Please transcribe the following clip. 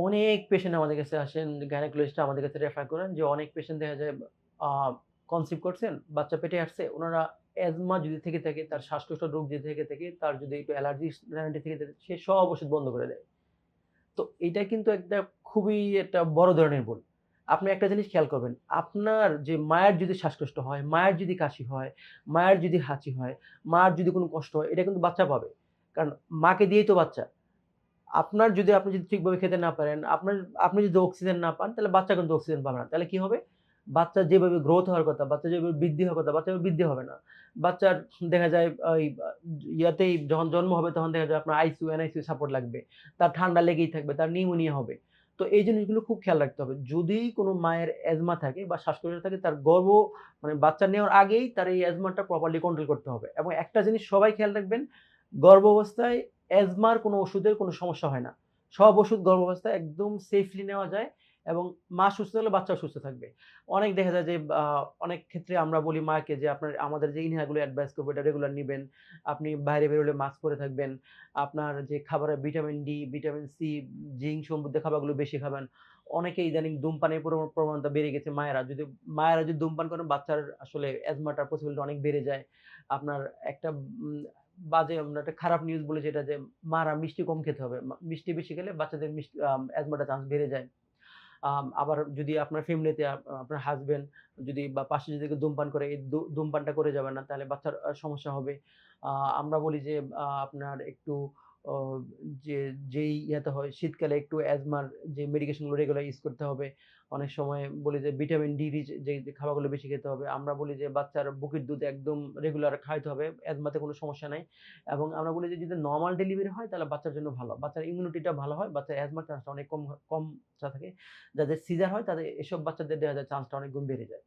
অনেক পেশেন্ট আমাদের কাছে আসেন, গাইনোকোলজিস্ট আমাদের কাছে রেফার করেন যে অনেক পেশেন্ট দেখা যায় আ কনসিভ করছেন, বাচ্চা পেটে আসছে। উনারা অ্যাজমা যদি থেকে থাকে, তার শ্বাসকষ্ট রোগ যদি থেকে থাকে, তার যদি একটু অ্যালার্জি রানিটি থেকে থাকে, সে সব ওষুধ বন্ধ করে দেয়। তো এটা কিন্তু একটা খুবই একটা বড় ধরনের ভুল। আপনি একটা জিনিস খেয়াল করবেন। আপনার যে মায়ের যদি শ্বাসকষ্ট হয়, মায়ের যদি কাশি হয়, মায়ের যদি হাঁচি হয়, মার যদি কোনো কষ্ট হয়, এটা কিন্তু বাচ্চা পাবে। কারণ মাকে দিয়েই তো বাচ্চা। আপনি যদি ঠিকভাবে খেতে না পারেন, আপনি যদি অক্সিজেন না পান, তাহলে বাচ্চা কিন্তু অক্সিজেন পাবে না। তাহলে কি হবে? বাচ্চার যেভাবে গ্রোথ হওয়ার কথা, বাচ্চার যেভাবে বৃদ্ধি হওয়ার কথা, বাচ্চা এভাবে বৃদ্ধি হবে না। বাচ্চার দেখা যায় ওই ইয়াতেই যখন জন্ম হবে তখন দেখা যায় আপনার আইসিইউ, এনআইসিইউ সাপোর্ট লাগবে। তার ঠান্ডা লেগেই থাকবে, তার নিউমোনিয়া হবে। তো এই জিনিসগুলো খুব খেয়াল রাখতে হবে। যদি কোনো মায়ের অ্যাজমা থাকে বা শ্বাসকষ্ট থাকে, তার মানে বাচ্চা নেওয়ার আগেই তার এই অ্যাজমাটা প্রপারলি কন্ট্রোল করতে হবে। এবং একটা জিনিস সবাই খেয়াল রাখবেন, গর্ভাবস্থায় অ্যাজমার কোনো ওষুধের কোনো সমস্যা হয় না। সব ওষুধ গর্ভাবস্থায় একদম সেফলি নেওয়া যায় এবং মা সুস্থ হলে বাচ্চাও সুস্থ থাকবে। অনেক দেখা যায় যে অনেক ক্ষেত্রে আমরা বলি মাকে যে আমাদের যে ইনহেলার গুলো এডভাইস করব এটা রেগুলার নিবেন। আপনি বাইরে বেরোলে মাস্ক পরে থাকবেন। আপনার যে খাবারে vitamin D, vitamin C, zinc সমৃদ্ধ খাবারগুলো বেশি খাবেন। অনেকে ইদানিং ধূমপানের প্রবণতা বেড়ে গেছে মায়েরা যদি ধূমপান করেন বাচ্চার আসলে অ্যাজমাটার পসিবিলিটি অনেক বেড়ে যায়। আপনার একটা আমরা একটা খারাপ নিউজ বলি যেটা যে মারা মিষ্টি কম খেতে হবে। মিষ্টি বেশি খেলে বাচ্চাদের অ্যাজমাটার চান্স বেড়ে যায়। আবার যদি আপনার ফ্যামিলিতে আপনার হাসব্যান্ড যদি বা পাশে যদি কেউ ধূমপান করে, এই ধূমপানটা করে যাবেন না। তাহলে বাচ্চার সমস্যা হবে। আ আমরা বলি যে আপনার একটু অ যে যেই ইয়াতে হয় শীতকালে একটু অ্যাজমার যে মেডিকেশন গুলো রেগুলার ইউজ করতে হবে। অনেক সময় বলি যে ভিটামিন ডি রিচ যে খাবারগুলো বেশি খেতে হবে। আমরা বলি যে বাচ্চার বুকের দুধ একদম রেগুলার খাইতে হবে। অ্যাজমাতে কোনো সমস্যা নাই। এবং আমরা বলি যে যদি নরমাল ডেলিভারি হয় তাহলে বাচ্চার জন্য ভালো। বাচ্চার ইমিউনিটিটা ভালো হয়। বাচ্চার অ্যাজমার চান্সটা অনেক কম থাকে। যাদের সিজার হয় তাদের এসব বাচ্চাদের দেখা যায় চান্সটা অনেক গুণ বেড়ে যায়।